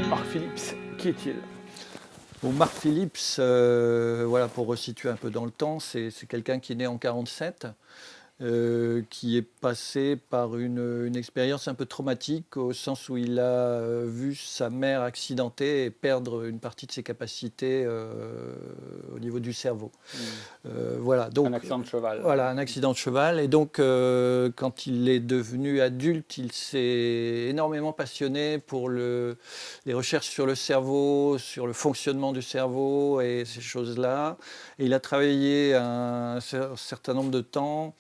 Mark Phillips, qui est-il? Bon, Mark Phillips, voilà, pour resituer un peu dans le temps, c'est quelqu'un qui est né en 1947, qui est passé par une expérience un peu traumatique, au sens où il a vu sa mère accidentée et perdre une partie de ses capacités au niveau du cerveau. Voilà, donc, Un accident de cheval. Voilà, un accident de cheval. Et donc, quand il est devenu adulte, il s'est énormément passionné pour les recherches sur le cerveau, sur le fonctionnement du cerveau et ces choses-là. Et il a travaillé un certain nombre de temps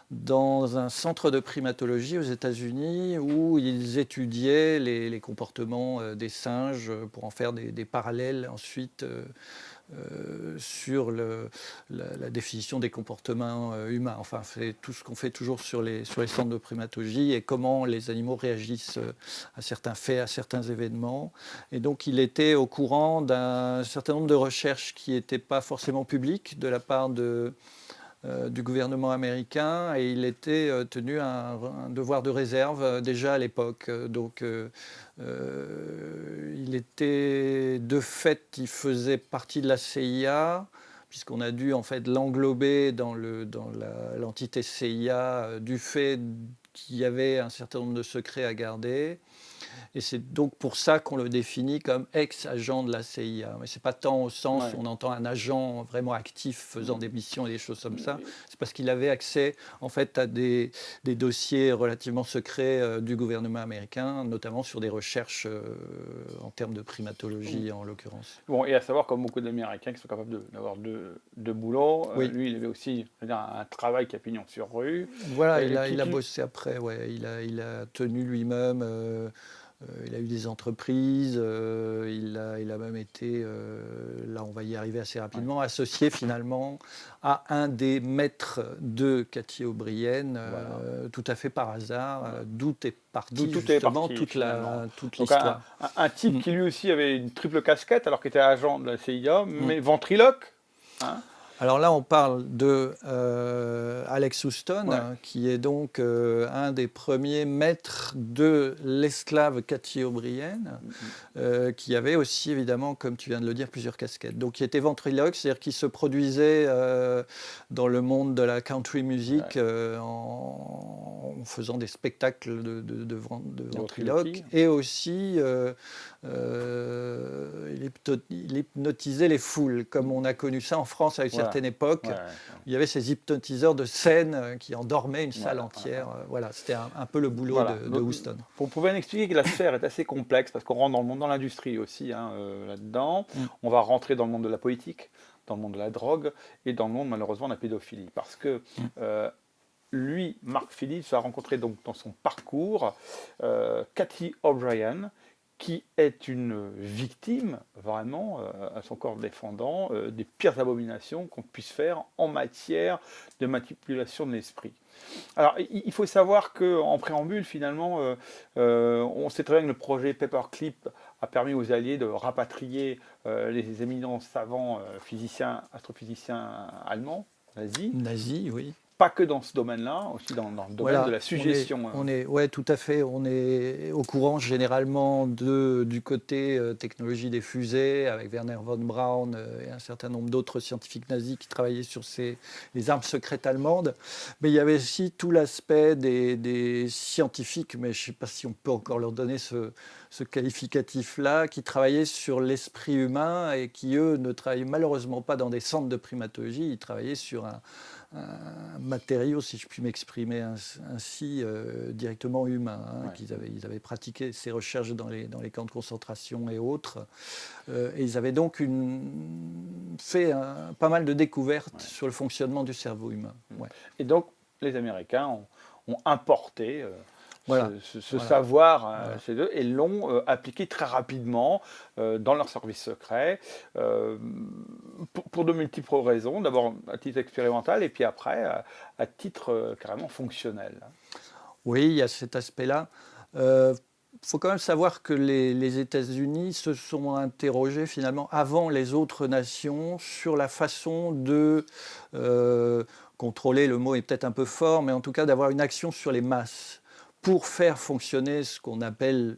dans un centre de primatologie aux États-Unis où ils étudiaient les comportements des singes pour en faire des parallèles ensuite sur la définition des comportements humains. Enfin, c'est tout ce qu'on fait toujours sur les centres de primatologie et comment les animaux réagissent à certains faits, à certains événements. Et donc, il était au courant d'un certain nombre de recherches qui n'étaient pas forcément publiques de la part du gouvernement américain, et il était tenu à un devoir de réserve déjà à l'époque. Donc il était, de fait, il faisait partie de la CIA, puisqu'on a dû en fait l'englober dans l'entité CIA du fait qu'il y avait un certain nombre de secrets à garder. Et c'est donc pour ça qu'on le définit comme ex-agent de la CIA. Mais ce n'est pas tant au sens où on entend un agent vraiment actif faisant des missions et des choses comme ça. C'est parce qu'il avait accès en fait à des dossiers relativement secrets du gouvernement américain, notamment sur des recherches en termes de primatologie en l'occurrence. Bon, et à savoir, comme beaucoup d'Américains qui sont capables d'avoir deux boulots, Oui. lui, il avait aussi un travail qui a pignon sur rue. Voilà, il a bossé après, ouais. Il a tenu lui-même. Il a eu des entreprises, il a même été, là on va y arriver assez rapidement, associé finalement à un des maîtres de Cathy O'Brien, tout à fait par hasard, d'où est partie justement toute l'histoire. Un type qui lui aussi avait une triple casquette, alors qu'il était agent de la CIA, mais ventriloque. Hein. Alors là, on parle de Alex Houston, qui est donc un des premiers maîtres de l'esclave Cathy O'Brien, qui avait aussi, évidemment, comme tu viens de le dire, plusieurs casquettes. Donc, qui était ventriloque, c'est-à-dire qui se produisait dans le monde de la country music en faisant des spectacles de ventriloque, et aussi il hypnotisait les foules, comme on a connu ça en France à une certaine époque. Il y avait ces hypnotiseurs de scène qui endormaient une salle entière. Voilà, c'était un peu le boulot de Houston. Pour pouvoir expliquer que la sphère est assez complexe, parce qu'on rentre dans le monde, dans l'industrie aussi, là-dedans. On va rentrer dans le monde de la politique, dans le monde de la drogue, et dans le monde, malheureusement, de la pédophilie. Parce que lui, Mark Phillips, a rencontré donc dans son parcours Cathy O'Brien, qui est une victime, vraiment, à son corps défendant, des pires abominations qu'on puisse faire en matière de manipulation de l'esprit. Alors, il faut savoir qu'en préambule, finalement, on sait très bien que le projet Paperclip a permis aux Alliés de rapatrier les éminents savants physiciens, astrophysiciens allemands, nazis, oui. Pas que dans ce domaine-là, aussi dans le domaine de la suggestion. Oui, tout à fait. On est au courant généralement du côté technologie des fusées, avec Werner von Braun et un certain nombre d'autres scientifiques nazis qui travaillaient sur les armes secrètes allemandes. Mais il y avait aussi tout l'aspect des scientifiques, mais je ne sais pas si on peut encore leur donner ce qualificatif-là, qui travaillaient sur l'esprit humain et qui, eux, ne travaillaient malheureusement pas dans des centres de primatologie. Ils travaillaient sur un matériau, si je puis m'exprimer ainsi, directement humain. Hein, ils avaient pratiqué ces recherches dans les camps de concentration et autres. Et ils avaient donc fait pas mal de découvertes sur le fonctionnement du cerveau humain. Ouais. Et donc, les Américains ont importé Voilà. ce savoir chez eux et l'ont appliqué très rapidement dans leurs services secrets pour de multiples raisons. D'abord à titre expérimental et puis après à titre carrément fonctionnel. Oui, il y a cet aspect-là. Faut quand même savoir que les États-Unis se sont interrogés finalement avant les autres nations sur la façon de contrôler, le mot est peut-être un peu fort, mais en tout cas d'avoir une action sur les masses pour faire fonctionner ce qu'on appelle,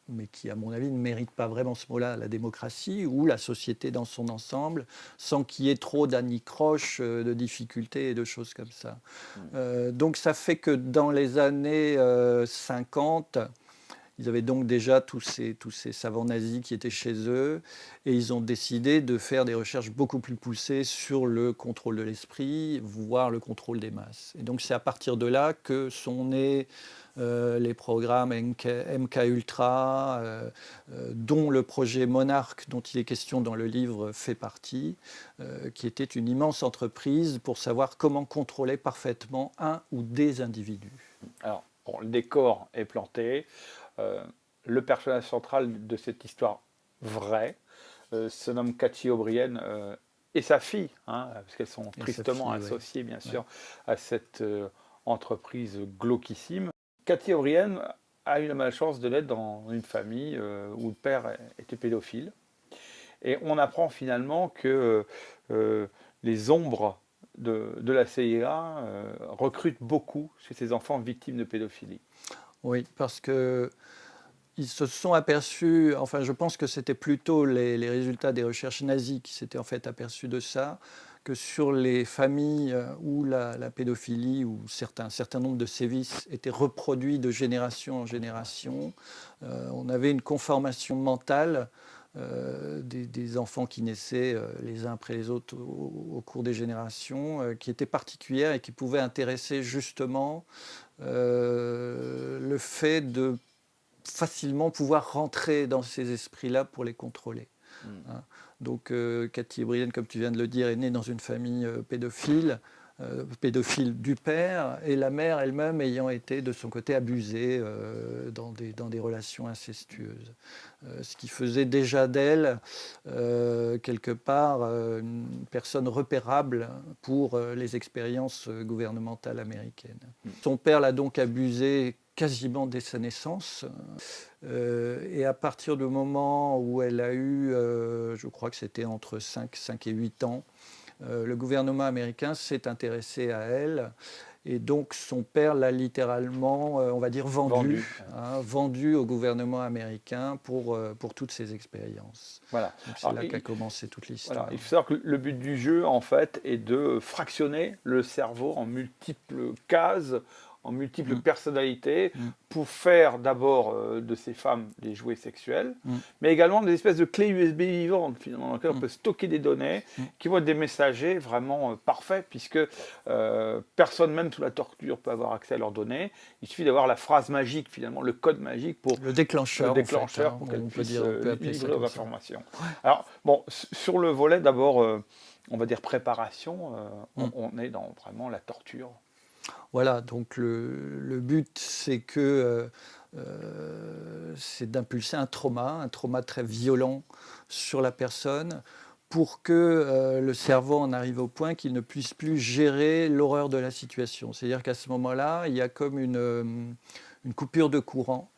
mais qui à mon avis ne mérite pas vraiment ce mot-là, la démocratie ou la société dans son ensemble, sans qu'il y ait trop d'anicroches, de difficultés et de choses comme ça. Donc ça fait que dans les années 50, ils avaient donc déjà tous ces savants nazis qui étaient chez eux et ils ont décidé de faire des recherches beaucoup plus poussées sur le contrôle de l'esprit, voire le contrôle des masses. Et donc c'est à partir de là que sont nés les programmes MK Ultra, dont le projet Monarch, dont il est question dans le livre, fait partie, qui était une immense entreprise pour savoir comment contrôler parfaitement un ou des individus. Alors, bon, le décor est planté. Le personnage central de cette histoire vraie se nomme Cathy O'Brien et sa fille, hein, parce qu'elles sont tristement associées, bien sûr, à cette entreprise glauquissime. Cathy O'Brien a eu la malchance de naître dans une famille où le père était pédophile. Et on apprend finalement que les ombres de la CIA recrutent beaucoup chez ces enfants victimes de pédophilie. Oui, parce que ils se sont aperçus, enfin je pense que c'était plutôt les résultats des recherches nazies qui s'étaient en fait aperçus de ça, que sur les familles où la pédophilie ou un certain nombre de sévices étaient reproduits de génération en génération, on avait une conformation mentale des enfants qui naissaient les uns après les autres au cours des générations, qui était particulière et qui pouvait intéresser justement le fait de facilement pouvoir rentrer dans ces esprits-là pour les contrôler. Hein. Donc Cathy O'Brien, comme tu viens de le dire, est née dans une famille pédophile du père, et la mère elle-même ayant été de son côté abusée dans des relations incestueuses. Ce qui faisait déjà d'elle, quelque part, une personne repérable pour les expériences gouvernementales américaines. Son père l'a donc abusée quasiment dès sa naissance. Et à partir du moment où elle a eu, je crois que c'était entre 5 et 8 ans, le gouvernement américain s'est intéressé à elle. Et donc son père l'a littéralement, on va dire, vendu au gouvernement américain pour toutes ces expériences. Voilà. Donc c'est là qu'a commencé toute l'histoire. Voilà. Il faut savoir que le but du jeu, en fait, est de fractionner le cerveau en multiples cases, en multiples personnalités, pour faire d'abord de ces femmes des jouets sexuels, mais également des espèces de clés USB vivantes, finalement, dans lesquelles on peut stocker des données, qui vont être des messagers vraiment parfaits, puisque personne, même sous la torture, peut avoir accès à leurs données. Il suffit d'avoir la phrase magique, finalement, le code magique pour le déclencheur, pour qu'elle puisse livrer leurs informations. Alors, bon, sur le volet, d'abord, on va dire préparation, on est dans vraiment la torture. Voilà, donc le but, c'est que c'est d'impulser un trauma très violent sur la personne pour que le cerveau en arrive au point qu'il ne puisse plus gérer l'horreur de la situation. C'est-à-dire qu'à ce moment-là, il y a comme une coupure de courant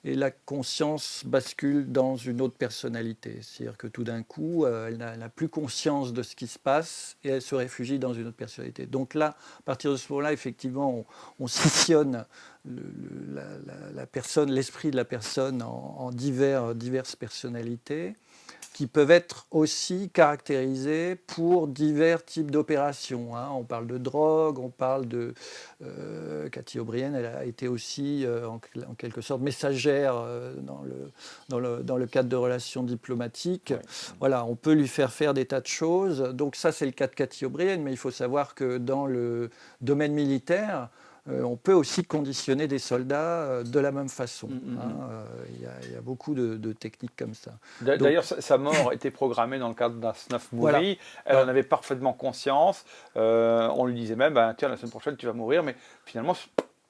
et la conscience bascule dans une autre personnalité. C'est-à-dire que tout d'un coup, elle n'a plus conscience de ce qui se passe et elle se réfugie dans une autre personnalité. Donc là, à partir de ce moment-là, effectivement, on scissionne la personne, l'esprit de la personne en diverses personnalités. qui peuvent être aussi caractérisés pour divers types d'opérations. Hein. On parle de drogue, on parle de... Cathy O'Brien, elle a été aussi en quelque sorte messagère dans le cadre de relations diplomatiques. Ouais. Voilà, on peut lui faire des tas de choses. Donc ça, c'est le cas de Cathy O'Brien, mais il faut savoir que dans le domaine militaire, on peut aussi conditionner des soldats de la même façon. Il y a beaucoup de techniques comme ça. D'ailleurs, sa mort était programmée dans le cadre d'un snuff movie. Voilà. Elle en avait parfaitement conscience. On lui disait même, tiens, la semaine prochaine, tu vas mourir. Mais finalement...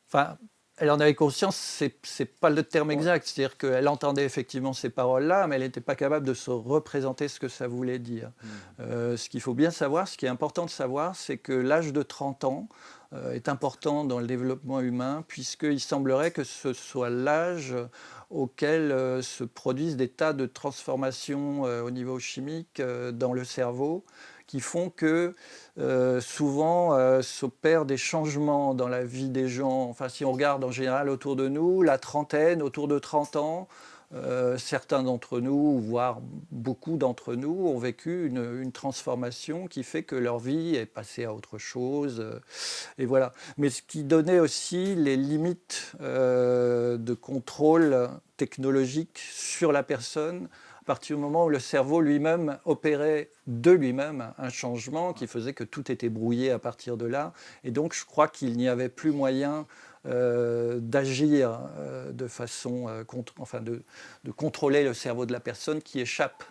Enfin, elle en avait conscience, c'est pas le terme exact. C'est-à-dire qu'elle entendait effectivement ces paroles-là, mais elle n'était pas capable de se représenter ce que ça voulait dire. Ce qu'il faut bien savoir, ce qui est important de savoir, c'est que l'âge de 30 ans est important dans le développement humain, puisqu'il semblerait que ce soit l'âge auquel se produisent des tas de transformations au niveau chimique dans le cerveau, qui font que souvent s'opèrent des changements dans la vie des gens. Enfin, si on regarde en général autour de nous, la trentaine, autour de 30 ans, certains d'entre nous, voire beaucoup d'entre nous, ont vécu une transformation qui fait que leur vie est passée à autre chose. Et voilà. Mais ce qui donnait aussi les limites de contrôle technologique sur la personne, à partir du moment où le cerveau lui-même opérait de lui-même un changement qui faisait que tout était brouillé à partir de là. Et donc, je crois qu'il n'y avait plus moyen d'agir de façon, de contrôler le cerveau de la personne qui échappe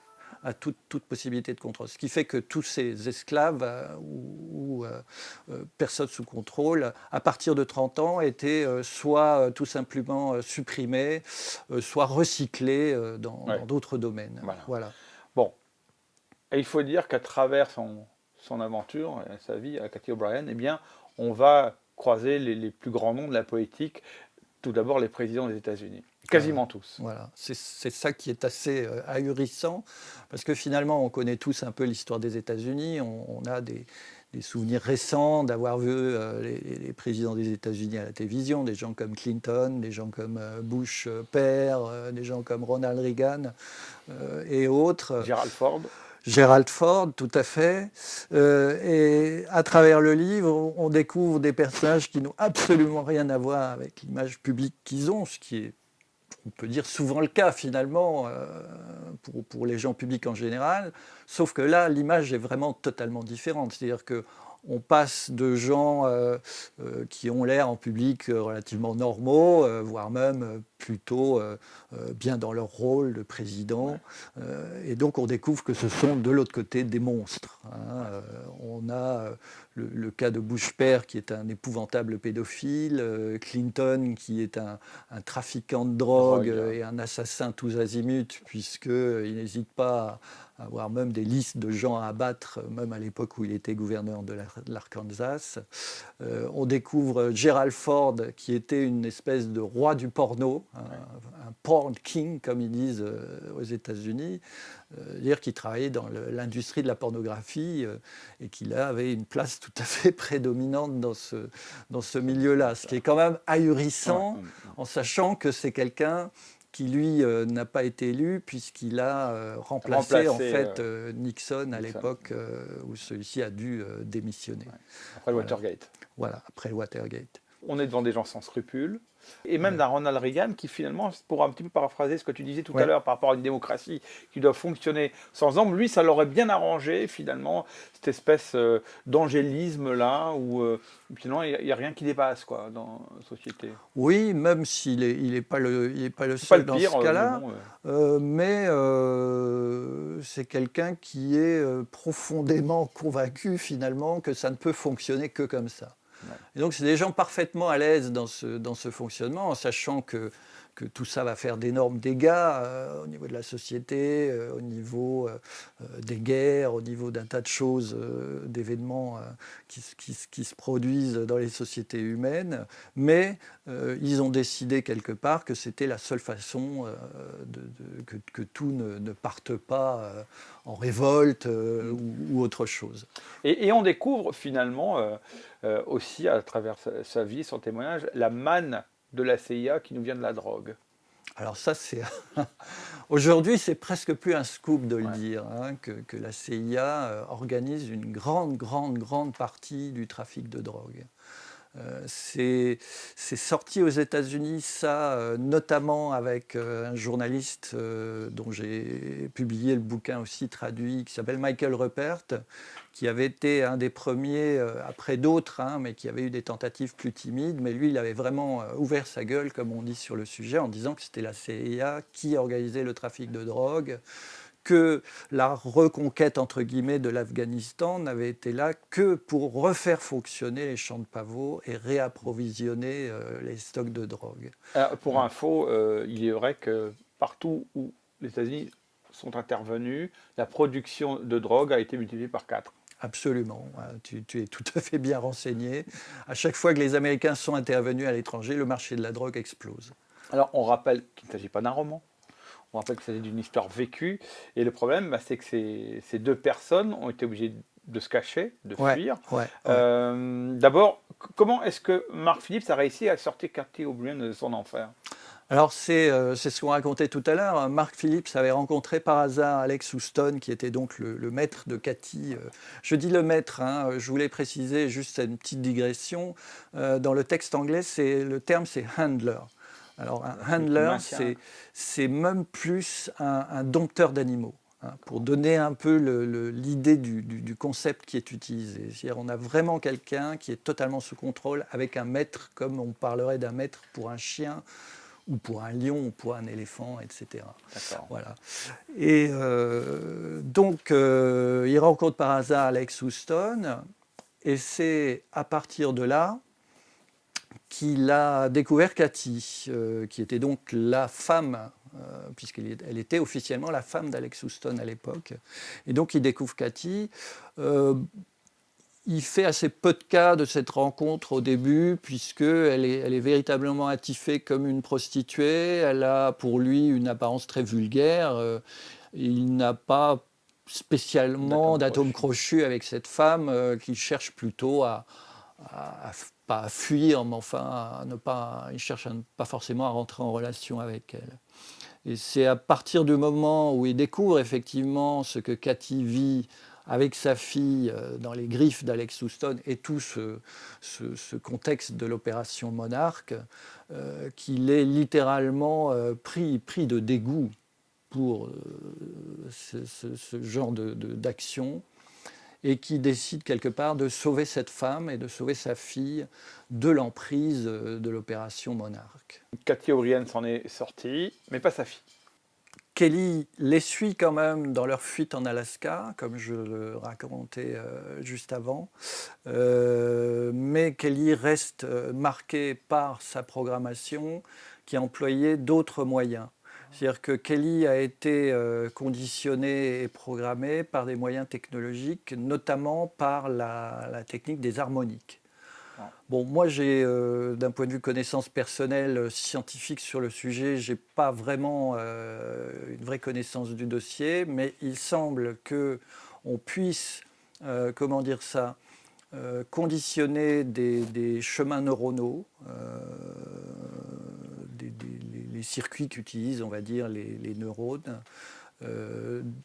à toute possibilité de contrôle. Ce qui fait que tous ces esclaves ou personnes sous contrôle, à partir de 30 ans, étaient soit tout simplement supprimés, soit recyclés dans d'autres domaines. Voilà. Bon, et il faut dire qu'à travers son aventure, sa vie à Cathy O'Brien, eh bien, on va croiser les plus grands noms de la politique, tout d'abord les présidents des États-Unis. Quasiment tous. Voilà, c'est ça qui est assez ahurissant, parce que finalement, on connaît tous un peu l'histoire des États-Unis. On a des souvenirs récents d'avoir vu les présidents des États-Unis à la télévision, des gens comme Clinton, des gens comme Bush père, des gens comme Ronald Reagan et autres. Gerald Ford, tout à fait. Et à travers le livre, on découvre des personnages qui n'ont absolument rien à voir avec l'image publique qu'ils ont, ce qui est, on peut dire, souvent le cas finalement pour les gens publics en général, sauf que là, l'image est vraiment totalement différente. C'est-à-dire qu'on passe de gens qui ont l'air en public relativement normaux, voire même plutôt bien dans leur rôle de président. Et donc on découvre que ce sont de l'autre côté des monstres. On a le cas de Bush père qui est un épouvantable pédophile, Clinton qui est un trafiquant de drogue et un assassin tous azimuts, puisqu'il n'hésite pas à avoir même des listes de gens à abattre, même à l'époque où il était gouverneur de l'Arkansas. On découvre Gerald Ford, qui était une espèce de roi du porno, un porn king, comme ils disent aux États-Unis, dire qu'il travaillait dans l'industrie de la pornographie et qu'il avait une place tout à fait prédominante dans ce milieu-là, ce qui est quand même ahurissant, en sachant que c'est quelqu'un qui, lui, n'a pas été élu puisqu'il a remplacé en fait Nixon à l'époque où celui-ci a dû démissionner. Après le Watergate. Voilà, après le Watergate. On est devant des gens sans scrupules, et même d'un Ronald Reagan qui finalement, pour un petit peu paraphraser ce que tu disais tout à l'heure par rapport à une démocratie qui doit fonctionner sans hommes, lui ça l'aurait bien arrangé finalement, cette espèce d'angélisme-là, où finalement il n'y a rien qui dépasse quoi, dans la société. Oui, même s'il n'est pas le seul dans ce cas-là, mais c'est quelqu'un qui est profondément convaincu finalement que ça ne peut fonctionner que comme ça. Et donc, c'est des gens parfaitement à l'aise dans ce fonctionnement, en sachant que tout ça va faire d'énormes dégâts au niveau de la société, au niveau des guerres, au niveau d'un tas de choses, d'événements qui se produisent dans les sociétés humaines. Mais ils ont décidé quelque part que c'était la seule façon que tout ne parte pas en révolte ou autre chose. Et on découvre finalement aussi, à travers sa vie, son témoignage, la manne de la CIA qui nous vient de la drogue. Alors ça, c'est aujourd'hui, c'est presque plus un scoop de le dire, hein, que la CIA organise une grande partie du trafic de drogue. C'est sorti aux États-Unis, ça, notamment avec un journaliste dont j'ai publié le bouquin aussi traduit, qui s'appelle Michael Ruppert, qui avait été un des premiers, après d'autres, hein, mais qui avait eu des tentatives plus timides. Mais lui, il avait vraiment ouvert sa gueule, comme on dit sur le sujet, en disant que c'était la CIA qui organisait le trafic de drogue, que la reconquête, entre guillemets, de l'Afghanistan n'avait été là que pour refaire fonctionner les champs de pavots et réapprovisionner les stocks de drogue. Alors, pour info, il est vrai que partout où les États-Unis sont intervenus, la production de drogue a été multipliée par 4. Absolument, tu es tout à fait bien renseigné. À chaque fois que les Américains sont intervenus à l'étranger, le marché de la drogue explose. Alors, on rappelle qu'il ne s'agit pas d'un roman. On rappelle qu'il s'agit d'une histoire vécue. Et le problème, bah, c'est que ces deux personnes ont été obligées de se cacher, de fuir. D'abord, comment est-ce que Mark Phillips a réussi à sortir Cathy O'Brien de son enfer? Alors c'est ce qu'on racontait tout à l'heure. Mark Phillips avait rencontré par hasard Alex Houston, qui était donc le maître de Cathy. Je dis le maître, hein, je voulais préciser juste une petite digression. Dans le texte anglais, le terme c'est handler. Alors un handler, c'est même plus un dompteur d'animaux, hein, pour donner un peu l'idée du concept qui est utilisé. C'est-à-dire on a vraiment quelqu'un qui est totalement sous contrôle, avec un maître, comme on parlerait d'un maître pour un chien, ou pour un lion, ou pour un éléphant, etc. Voilà. Et donc, il rencontre par hasard Alex Houston, et c'est à partir de là qu'il a découvert Cathy, qui était donc la femme, puisqu'elle était officiellement la femme d'Alex Houston à l'époque. Et donc, il découvre Cathy. Il fait assez peu de cas de cette rencontre au début, puisqu'elle est véritablement attifée comme une prostituée. Elle a pour lui une apparence très vulgaire. Il n'a pas spécialement d'atome crochu avec cette femme, qu'il cherche plutôt pas à fuir, mais enfin il cherche pas forcément à rentrer en relation avec elle. Et c'est à partir du moment où il découvre effectivement ce que Cathy vit avec sa fille dans les griffes d'Alex Houston et tout ce contexte de l'opération Monarch, qu'il est littéralement pris de dégoût pour ce genre d'action, et qui décide quelque part de sauver cette femme et de sauver sa fille de l'emprise de l'opération Monarch. Cathy O'Brien s'en est sortie, mais pas sa fille. Kelly les suit quand même dans leur fuite en Alaska, comme je le racontais juste avant. Mais Kelly reste marquée par sa programmation qui a employé d'autres moyens. C'est-à-dire que Kelly a été conditionnée et programmée par des moyens technologiques, notamment par la technique des harmoniques. Bon, moi, d'un point de vue connaissance personnelle, scientifique sur le sujet, je n'ai pas vraiment une vraie connaissance du dossier, mais il semble qu'on puisse, conditionner des chemins neuronaux, les circuits qu'utilisent, on va dire, les neurones,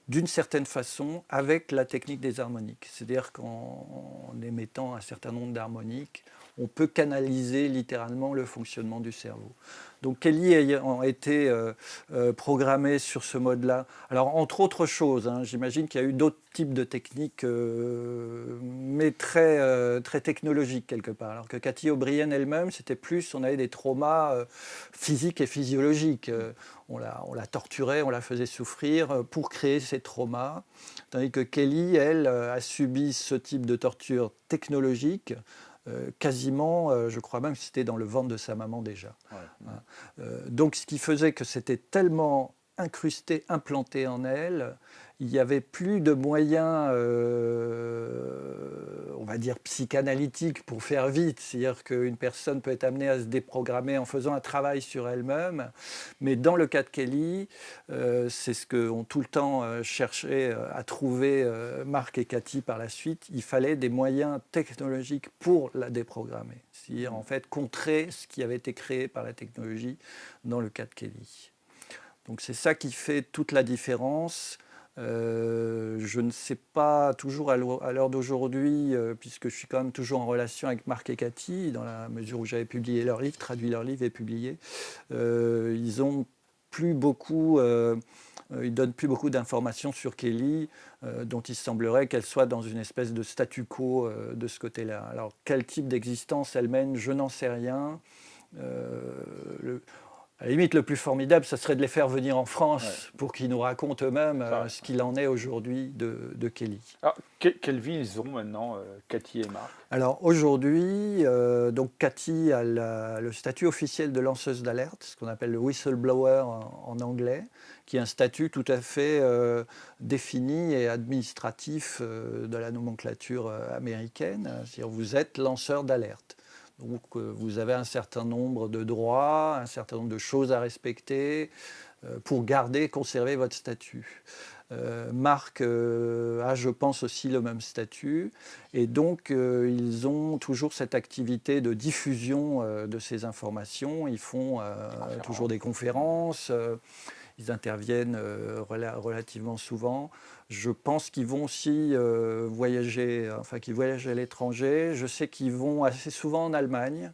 d'une certaine façon avec la technique des harmoniques. C'est-à-dire qu'en émettant un certain nombre d'harmoniques, on peut canaliser littéralement le fonctionnement du cerveau. Donc Kelly ayant été programmée sur ce mode-là, alors entre autres choses, hein, j'imagine qu'il y a eu d'autres types de techniques, mais très technologiques quelque part. Alors que Cathy O'Brien elle-même, c'était plus, on avait des traumas physiques et physiologiques. On la torturait, on la faisait souffrir pour créer ces traumas. Tandis que Kelly, elle, a subi ce type de torture technologique, quasiment, je crois même que c'était dans le ventre de sa maman déjà. Donc ce qui faisait que c'était tellement incrusté, implanté en elle, il n'y avait plus de moyens, on va dire, psychanalytiques pour faire vite. C'est-à-dire qu'une personne peut être amenée à se déprogrammer en faisant un travail sur elle-même. Mais dans le cas de Kelly, c'est ce qu'ont tout le temps cherché à trouver Mark et Cathy par la suite. Il fallait des moyens technologiques pour la déprogrammer. C'est-à-dire, en fait, contrer ce qui avait été créé par la technologie dans le cas de Kelly. Donc c'est ça qui fait toute la différence. Je ne sais pas toujours à l'heure d'aujourd'hui, puisque je suis quand même toujours en relation avec Marc et Cathy, dans la mesure où j'avais publié leur livre, traduit leur livre et publié. Ils ont plus beaucoup, ils donnent plus beaucoup d'informations sur Kelly, dont il semblerait qu'elle soit dans une espèce de statu quo de ce côté-là. Alors quel type d'existence elle mène, je n'en sais rien. À la limite, le plus formidable, ça serait de les faire venir en France pour qu'ils nous racontent eux-mêmes ce qu'il en est aujourd'hui de Kelly. Alors, quelle vie ils ont maintenant, Cathy et Marc? Alors aujourd'hui, donc Cathy a le statut officiel de lanceuse d'alerte, ce qu'on appelle le whistleblower en anglais, qui est un statut tout à fait défini et administratif de la nomenclature américaine. C'est-à-dire vous êtes lanceur d'alerte. Donc vous avez un certain nombre de droits, un certain nombre de choses à respecter pour garder, conserver votre statut. Marc a, je pense, aussi le même statut. Et donc, ils ont toujours cette activité de diffusion de ces informations. Ils font toujours des conférences. Ils interviennent relativement souvent. Je pense qu'ils vont aussi voyager, enfin qu'ils voyagent à l'étranger. Je sais qu'ils vont assez souvent en Allemagne.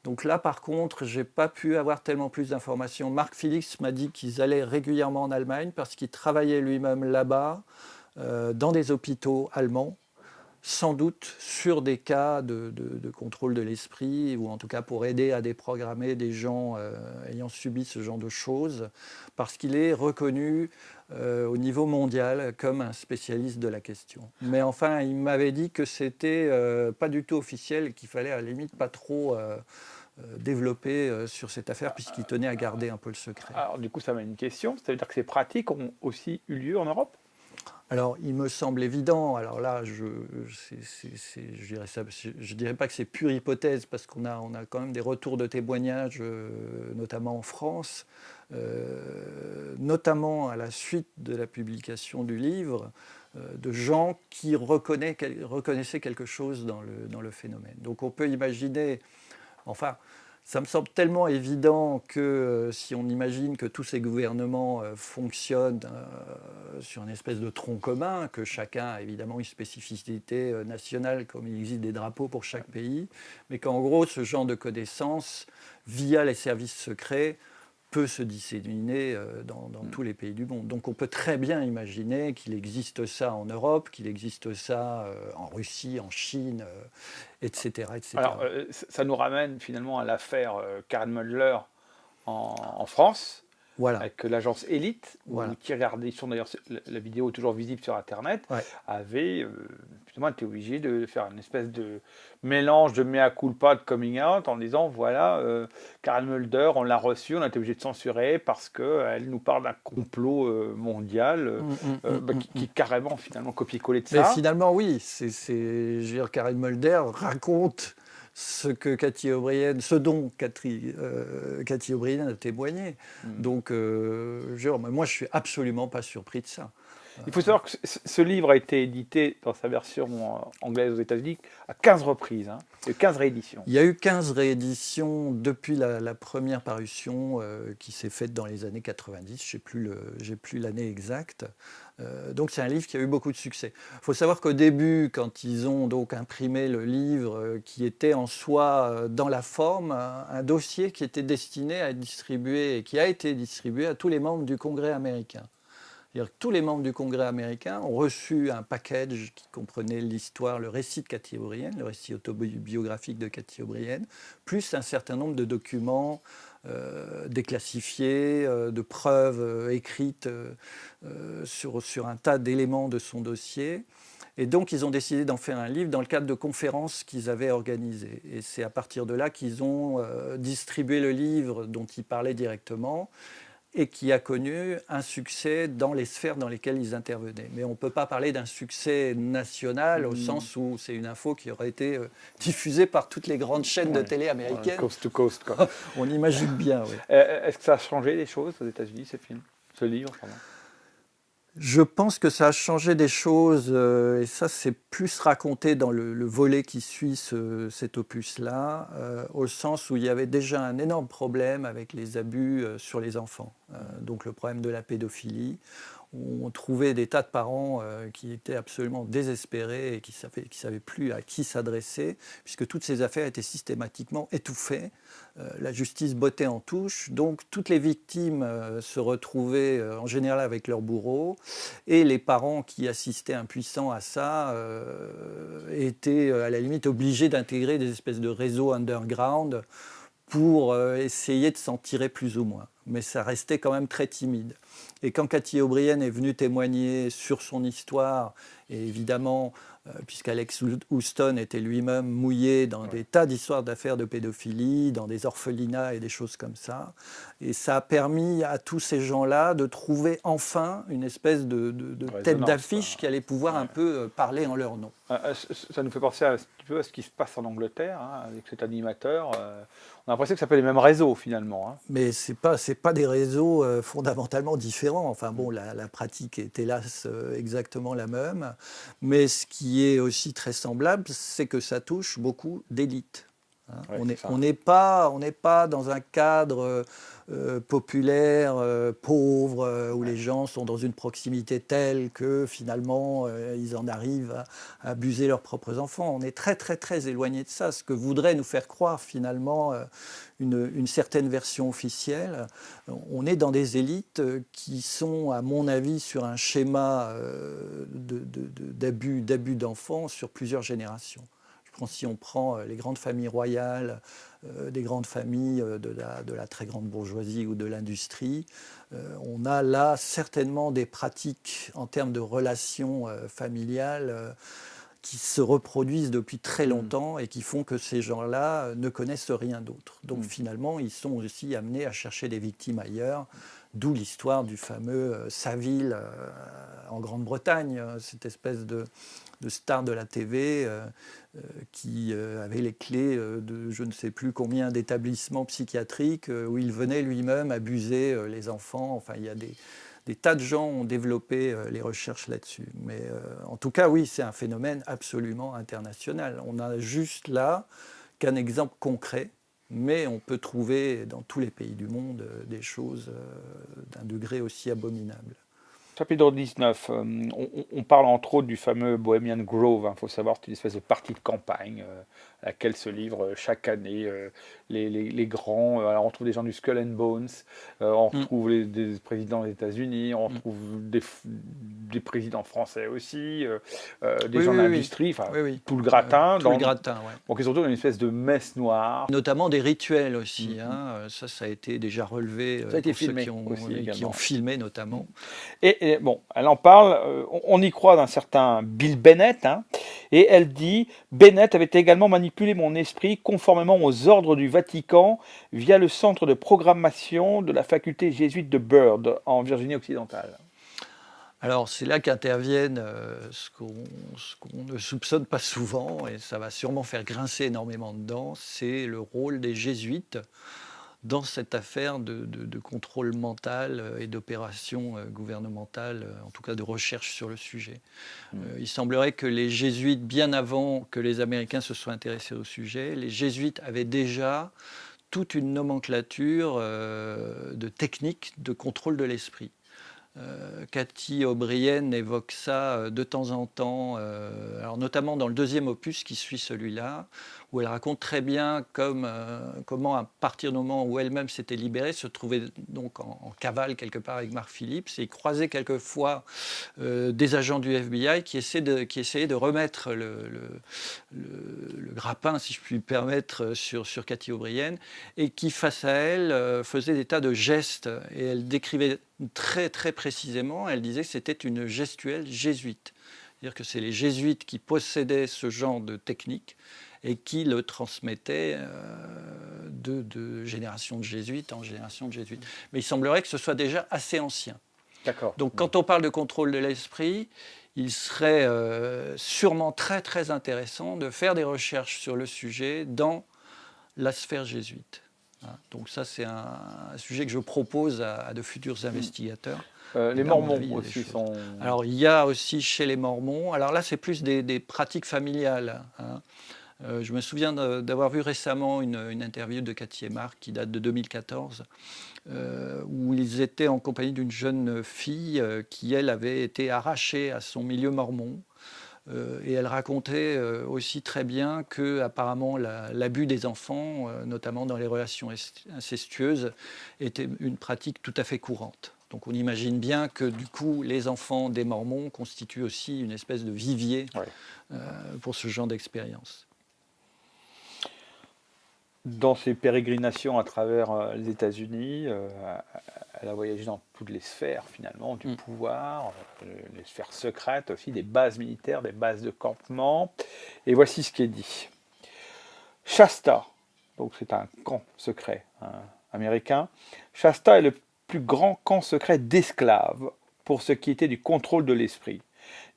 Donc là, par contre, je n'ai pas pu avoir tellement plus d'informations. Marc Félix m'a dit qu'ils allaient régulièrement en Allemagne parce qu'il travaillait lui-même là-bas, dans des hôpitaux allemands, sans doute sur des cas de contrôle de l'esprit, ou en tout cas pour aider à déprogrammer des gens ayant subi ce genre de choses, parce qu'il est reconnu au niveau mondial comme un spécialiste de la question. Mais enfin, il m'avait dit que c'était pas du tout officiel et qu'il fallait à la limite pas trop développer sur cette affaire, puisqu'il tenait à garder un peu le secret. Alors du coup, ça mène une question. Ça veut dire que ces pratiques ont aussi eu lieu en Europe? Alors, il me semble évident, alors là, je dirais pas que c'est pure hypothèse, parce qu'on a quand même des retours de témoignages, notamment en France, notamment à la suite de la publication du livre, de gens qui reconnaissaient quelque chose dans le phénomène. Donc on peut imaginer, enfin, ça me semble tellement évident que si on imagine que tous ces gouvernements fonctionnent sur une espèce de tronc commun, que chacun a évidemment une spécificité nationale, comme il existe des drapeaux pour chaque pays, mais qu'en gros, ce genre de connaissances, via les services secrets, peut se disséminer dans tous les pays du monde. Donc on peut très bien imaginer qu'il existe ça en Europe, qu'il existe ça en Russie, en Chine, etc., etc. Alors ça nous ramène finalement à l'affaire Karen Mulder en France, voilà. Avec l'agence Elite, voilà. qui regardait, d'ailleurs la vidéo est toujours visible sur Internet, avait justement été obligé de faire une espèce de mélange de mea culpa, de coming out, en disant voilà, Karen Mulder, on l'a reçue, on a été obligé de censurer parce qu'elle nous parle d'un complot mondial qui est carrément finalement copier-coller de ça. Mais finalement, oui, je veux dire, Karen Mulder raconte ce dont Cathy O'Brien a témoigné. Donc, moi, je suis absolument pas surpris de ça. Il faut savoir que ce livre a été édité dans sa version anglaise aux États-Unis à 15 reprises, hein. Il y a eu 15 rééditions. Il y a eu 15 rééditions depuis la première parution qui s'est faite dans les années 90, j'ai plus l'année exacte. Donc c'est un livre qui a eu beaucoup de succès. Il faut savoir qu'au début, quand ils ont donc imprimé le livre, qui était en soi dans la forme, un dossier qui était destiné à être distribué et qui a été distribué à tous les membres du Congrès américain. C'est-à-dire que tous les membres du Congrès américain ont reçu un package qui comprenait l'histoire, le récit de Cathy O'Brien, le récit autobiographique de Cathy O'Brien, plus un certain nombre de documents déclassifiés, de preuves écrites sur un tas d'éléments de son dossier. Et donc, ils ont décidé d'en faire un livre dans le cadre de conférences qu'ils avaient organisées. Et c'est à partir de là qu'ils ont distribué le livre dont ils parlaient directement, et qui a connu un succès dans les sphères dans lesquelles ils intervenaient. Mais on ne peut pas parler d'un succès national au sens où c'est une info qui aurait été diffusée par toutes les grandes chaînes de télé américaines. Coast to coast, quoi. On imagine bien, oui. Est-ce que ça a changé les choses aux États-Unis, ce livre, pardon? Je pense que ça a changé des choses, et ça c'est plus raconté dans le volet qui suit cet opus-là, au sens où il y avait déjà un énorme problème avec les abus sur les enfants. Donc le problème de la pédophilie. On trouvait des tas de parents qui étaient absolument désespérés et qui savaient plus à qui s'adresser, puisque toutes ces affaires étaient systématiquement étouffées. La justice bottait en touche, donc toutes les victimes se retrouvaient en général avec leur bourreau, et les parents qui assistaient impuissants à ça étaient à la limite obligés d'intégrer des espèces de réseaux underground pour essayer de s'en tirer plus ou moins. Mais ça restait quand même très timide. Et quand Cathy O'Brien est venue témoigner sur son histoire, et évidemment, puisqu'Alex Houston était lui-même mouillé dans des tas d'histoires d'affaires de pédophilie, dans des orphelinats et des choses comme ça, et ça a permis à tous ces gens-là de trouver enfin une espèce de tête d'affiche qui allait pouvoir un peu parler en leur nom. Ça nous fait penser un petit peu à ce qui se passe en Angleterre, hein, avec cet animateur. On a l'impression que ça peut être les mêmes réseaux finalement. Hein. Mais c'est pas des réseaux fondamentalement différents. Enfin bon, la pratique est hélas exactement la même. Mais ce qui est aussi très semblable, c'est que ça touche beaucoup d'élites. Hein. On n'est pas dans un cadre populaire, pauvre, où les gens sont dans une proximité telle que finalement ils en arrivent à abuser leurs propres enfants. On est très très très éloigné de ça. Ce que voudrait nous faire croire finalement une certaine version officielle, on est dans des élites qui sont, à mon avis, sur un schéma d'abus d'enfants sur plusieurs générations. Si on prend les grandes familles royales, des grandes familles de la très grande bourgeoisie ou de l'industrie, on a là certainement des pratiques en termes de relations familiales qui se reproduisent depuis très longtemps et qui font que ces gens-là ne connaissent rien d'autre. Donc finalement, ils sont aussi amenés à chercher des victimes ailleurs, d'où l'histoire du fameux Savile en Grande-Bretagne, cette espèce de star de la TV qui avait les clés de je ne sais plus combien d'établissements psychiatriques où il venait lui-même abuser les enfants. Enfin, il y a des tas de gens ont développé les recherches là-dessus. Mais en tout cas, oui, c'est un phénomène absolument international. On a juste là qu'un exemple concret, mais on peut trouver dans tous les pays du monde des choses d'un degré aussi abominable. Chapitre 19, on parle entre autres du fameux Bohemian Grove. Il faut savoir, c'est une espèce de partie de campagne à laquelle se livrent chaque année les grands. Alors on trouve des gens du Skull and Bones, on retrouve des présidents des États-Unis, on retrouve des présidents français aussi, des gens de l'industrie, enfin tout le gratin. Tout le gratin, oui. Donc ils ont une espèce de messe noire. Notamment des rituels aussi. Ça a été déjà relevé ça a été pour filmé ceux aussi, qui ont filmé notamment. Et bon, elle en parle, on y croit d'un certain Bill Bennett, hein, et elle dit « Bennett avait également manipulé mon esprit conformément aux ordres du Vatican via le centre de programmation de la faculté jésuite de Byrd, en Virginie occidentale. » Alors c'est là qu'interviennent ce qu'on ne soupçonne pas souvent, et ça va sûrement faire grincer énormément de dents, c'est le rôle des jésuites dans cette affaire de contrôle mental et d'opération gouvernementale, en tout cas de recherche sur le sujet. Il semblerait que les jésuites, bien avant que les Américains se soient intéressés au sujet, les jésuites avaient déjà toute une nomenclature de techniques de contrôle de l'esprit. Cathy O'Brien évoque ça de temps en temps, alors notamment dans le deuxième opus qui suit celui-là, où elle raconte très bien comment, à partir du moment où elle-même s'était libérée, se trouvait donc en cavale quelque part avec Mark Phillips, et croisait quelquefois des agents du FBI qui essayaient de remettre le grappin, si je puis me permettre, sur Cathy O'Brien, et qui, face à elle, faisait des tas de gestes, et elle décrivait très très précisément, elle disait que c'était une gestuelle jésuite. C'est-à-dire que c'est les jésuites qui possédaient ce genre de technique et qui le transmettaient de génération de jésuites en génération de jésuites. Mais il semblerait que ce soit déjà assez ancien. D'accord. Donc quand on parle de contrôle de l'esprit, il serait sûrement très très intéressant de faire des recherches sur le sujet dans la sphère jésuite. Donc ça, c'est un sujet que je propose à de futurs investigateurs. Les Mormons aussi sont... Alors, il y a aussi chez les Mormons, alors là, c'est plus des pratiques familiales. Je me souviens d'avoir vu récemment une interview de Cathy Emard qui date de 2014, où ils étaient en compagnie d'une jeune fille qui, elle, avait été arrachée à son milieu mormon. Et elle racontait aussi très bien que apparemment l'abus des enfants, notamment dans les relations incestueuses, était une pratique tout à fait courante. Donc on imagine bien que du coup les enfants des Mormons constituent aussi une espèce de vivier pour ce genre d'expérience. Dans ses pérégrinations à travers les États-Unis, elle a voyagé dans toutes les sphères finalement du pouvoir, les sphères secrètes aussi, des bases militaires, des bases de campement. Et voici ce qui est dit. Shasta, donc c'est un camp secret américain. Shasta est le plus grand camp secret d'esclaves pour ce qui était du contrôle de l'esprit.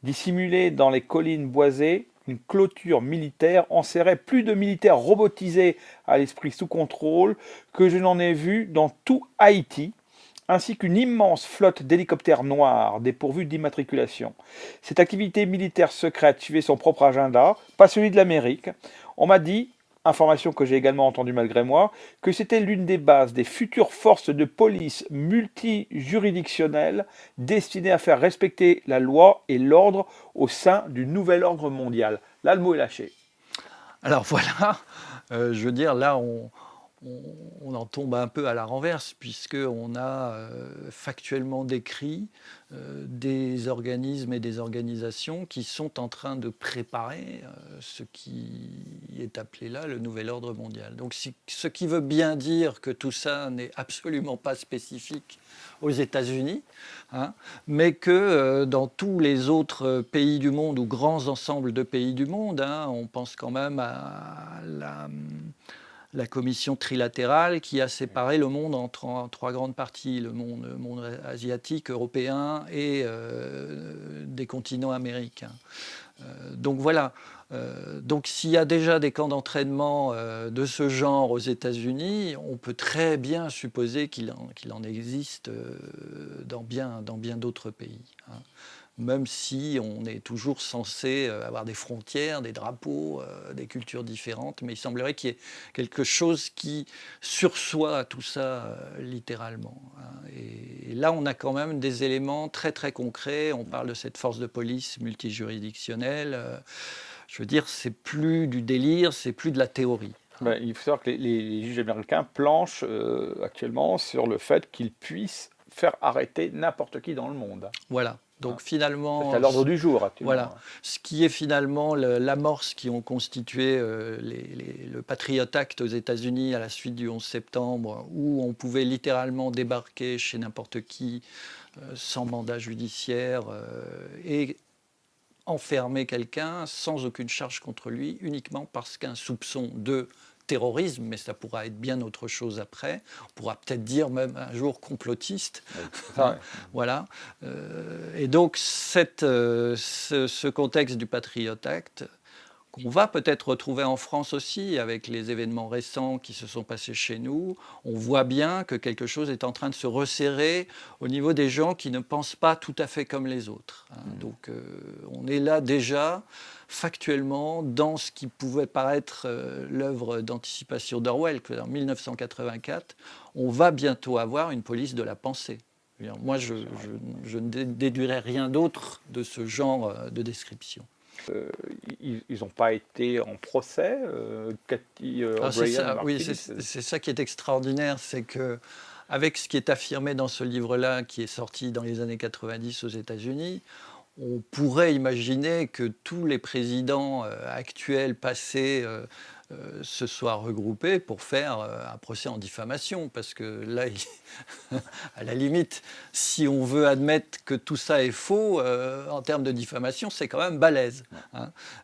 Dissimulé dans les collines boisées, une clôture militaire enserrait plus de militaires robotisés à l'esprit sous contrôle que je n'en ai vu dans tout Haïti, ainsi qu'une immense flotte d'hélicoptères noirs dépourvus d'immatriculation. Cette activité militaire secrète suivait son propre agenda, pas celui de l'Amérique. On m'a dit, information que j'ai également entendue malgré moi, que c'était l'une des bases des futures forces de police multijuridictionnelles destinées à faire respecter la loi et l'ordre au sein du nouvel ordre mondial. Là, le mot est lâché. Alors voilà, je veux dire, là, on en tombe un peu à la renverse, puisqu'on a factuellement décrit des organismes et des organisations qui sont en train de préparer ce qui est appelé là le nouvel ordre mondial. Donc ce qui veut bien dire que tout ça n'est absolument pas spécifique aux États-Unis, mais que dans tous les autres pays du monde ou grands ensembles de pays du monde, on pense quand même à la commission trilatérale qui a séparé le monde en trois grandes parties, le monde asiatique, européen et des continents américains. Donc voilà. Donc s'il y a déjà des camps d'entraînement de ce genre aux États-Unis, on peut très bien supposer qu'il en existe dans bien d'autres pays. Même si on est toujours censé avoir des frontières, des drapeaux, des cultures différentes, mais il semblerait qu'il y ait quelque chose qui sursoit à tout ça littéralement. Et là, on a quand même des éléments très très concrets. On parle de cette force de police multijuridictionnelle. Je veux dire, c'est plus du délire, c'est plus de la théorie. Il faut savoir que les juges américains planchent actuellement sur le fait qu'ils puissent faire arrêter n'importe qui dans le monde. Voilà. Donc finalement, c'est à l'ordre du jour actuellement. Voilà, ce qui est finalement l'amorce qui ont constitué le Patriot Act aux États-Unis à la suite du 11 septembre, où on pouvait littéralement débarquer chez n'importe qui sans mandat judiciaire et enfermer quelqu'un sans aucune charge contre lui, uniquement parce qu'un soupçon de terrorisme, mais ça pourra être bien autre chose après. On pourra peut-être dire même un jour complotiste. Voilà. Et donc ce contexte du Patriot Act, qu'on va peut-être retrouver en France aussi avec les événements récents qui se sont passés chez nous, on voit bien que quelque chose est en train de se resserrer au niveau des gens qui ne pensent pas tout à fait comme les autres. Donc on est là déjà factuellement dans ce qui pouvait paraître l'œuvre d'anticipation d'Orwell, que en 1984, on va bientôt avoir une police de la pensée. Moi, je ne déduirais rien d'autre de ce genre de description. Ils n'ont pas été en procès, Cathy O'Brien. Oui, c'est ça qui est extraordinaire, c'est que avec ce qui est affirmé dans ce livre-là, qui est sorti dans les années 90 aux États-Unis, on pourrait imaginer que tous les présidents actuels, passés, se soient regroupés pour faire un procès en diffamation. Parce que là, à la limite, si on veut admettre que tout ça est faux, en termes de diffamation, c'est quand même balèze.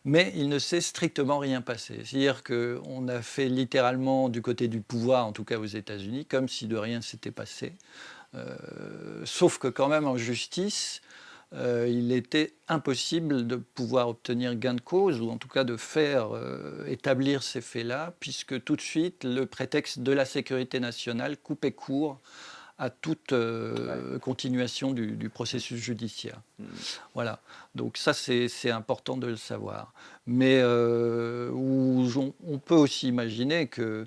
Mais il ne s'est strictement rien passé. C'est-à-dire qu'on a fait littéralement du côté du pouvoir, en tout cas aux États-Unis, comme si de rien s'était passé. Sauf que quand même en justice, il était impossible de pouvoir obtenir gain de cause, ou en tout cas de faire établir ces faits-là, puisque tout de suite, le prétexte de la sécurité nationale coupait court à toute continuation du processus judiciaire. Voilà. Donc ça, c'est important de le savoir. Mais on peut aussi imaginer que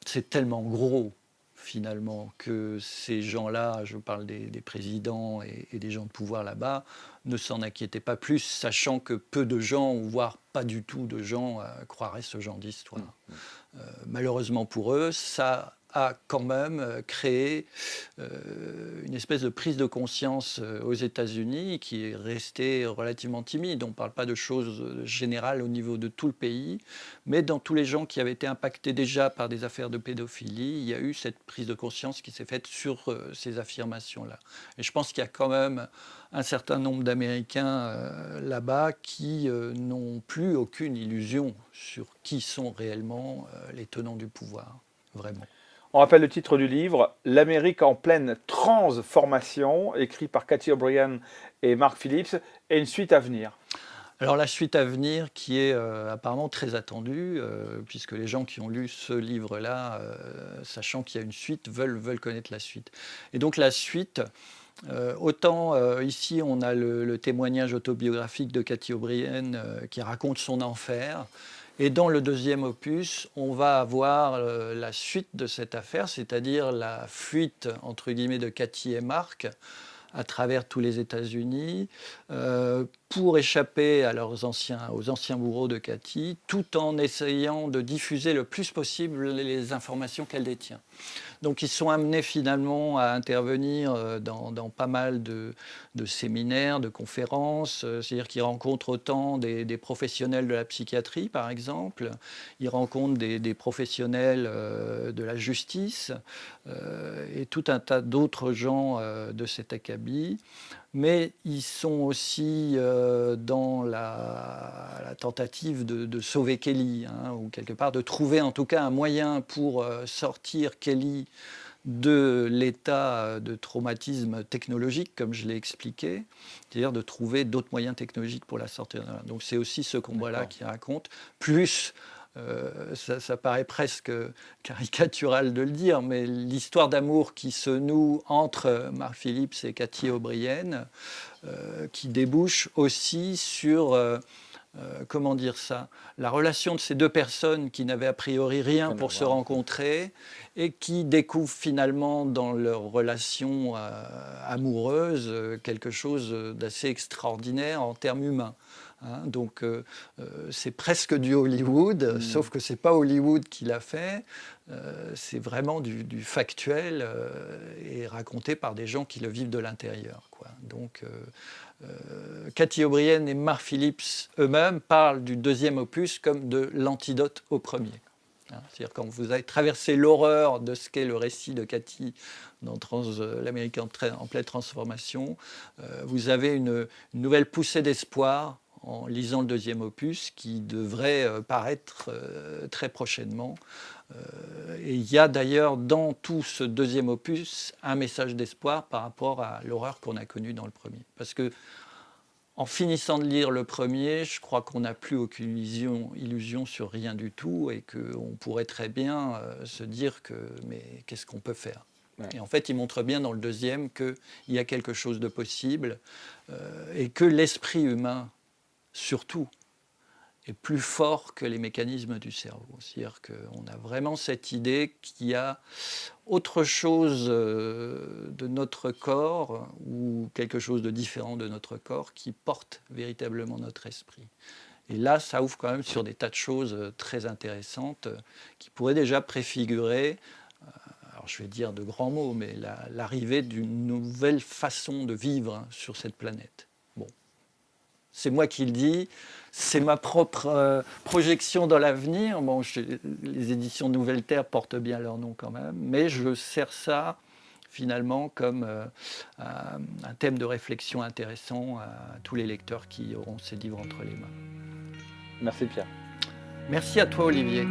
c'est tellement gros, finalement, que ces gens-là, je parle des présidents et des gens de pouvoir là-bas, ne s'en inquiétaient pas plus, sachant que peu de gens, voire pas du tout de gens, croiraient ce genre d'histoire. Malheureusement pour eux, ça a quand même créé une espèce de prise de conscience aux États-Unis qui est restée relativement timide. On ne parle pas de choses générales au niveau de tout le pays, mais dans tous les gens qui avaient été impactés déjà par des affaires de pédophilie, il y a eu cette prise de conscience qui s'est faite sur ces affirmations-là. Et je pense qu'il y a quand même un certain nombre d'Américains là-bas qui n'ont plus aucune illusion sur qui sont réellement les tenants du pouvoir, vraiment. On rappelle le titre du livre, L'Amérique en pleine transformation, écrit par Cathy O'Brien et Mark Phillips, et une suite à venir. Alors la suite à venir qui est apparemment très attendue, puisque les gens qui ont lu ce livre-là, sachant qu'il y a une suite, veulent connaître la suite. Et donc la suite, autant ici on a le témoignage autobiographique de Cathy O'Brien qui raconte son enfer, et dans le deuxième opus, on va avoir la suite de cette affaire, c'est-à-dire la fuite, entre guillemets, de Cathy et Mark à travers tous les États-Unis pour échapper aux anciens bourreaux de Cathy, tout en essayant de diffuser le plus possible les informations qu'elle détient. Donc ils sont amenés finalement à intervenir dans pas mal de séminaires, de conférences, c'est-à-dire qu'ils rencontrent autant des professionnels de la psychiatrie par exemple, ils rencontrent des professionnels de la justice et tout un tas d'autres gens de cet acabit. Mais ils sont aussi dans la tentative de sauver Kelly, ou quelque part de trouver en tout cas un moyen pour sortir Kelly de l'état de traumatisme technologique, comme je l'ai expliqué, c'est-à-dire de trouver d'autres moyens technologiques pour la sortir. Donc c'est aussi ce combat-là qui raconte, plus... ça paraît presque caricatural de le dire, mais l'histoire d'amour qui se noue entre Mark Phillips et Cathy O'Brien, qui débouche aussi sur, comment dire ça, la relation de ces deux personnes qui n'avaient a priori rien pour se rencontrer et qui découvrent finalement dans leur relation amoureuse quelque chose d'assez extraordinaire en termes humains. Donc c'est presque du Hollywood, sauf que c'est pas Hollywood qui l'a fait, c'est vraiment du factuel et raconté par des gens qui le vivent de l'intérieur, quoi. Donc Cathy O'Brien et Mark Phillips eux-mêmes parlent du deuxième opus comme de l'antidote au premier. C'est-à-dire quand vous avez traversé l'horreur de ce qu'est le récit de Cathy dans l'Amérique en pleine transformation, vous avez une nouvelle poussée d'espoir en lisant le deuxième opus qui devrait paraître très prochainement. Et il y a d'ailleurs dans tout ce deuxième opus un message d'espoir par rapport à l'horreur qu'on a connue dans le premier. Parce que en finissant de lire le premier, je crois qu'on n'a plus aucune illusion sur rien du tout et qu'on pourrait très bien se dire que mais qu'est-ce qu'on peut faire ? Et en fait, il montre bien dans le deuxième qu'il y a quelque chose de possible et que l'esprit humain, surtout, est plus fort que les mécanismes du cerveau. C'est-à-dire qu'on a vraiment cette idée qu'il y a autre chose de notre corps ou quelque chose de différent de notre corps qui porte véritablement notre esprit. Et là, ça ouvre quand même sur des tas de choses très intéressantes qui pourraient déjà préfigurer, alors je vais dire de grands mots, mais l'arrivée d'une nouvelle façon de vivre sur cette planète. Bon, c'est moi qui le dis. C'est ma propre projection dans l'avenir. Bon, les éditions Nouvelle Terre portent bien leur nom quand même, mais je sers ça finalement comme un thème de réflexion intéressant à tous les lecteurs qui auront ces livres entre les mains. Merci Pierre. Merci à toi Olivier.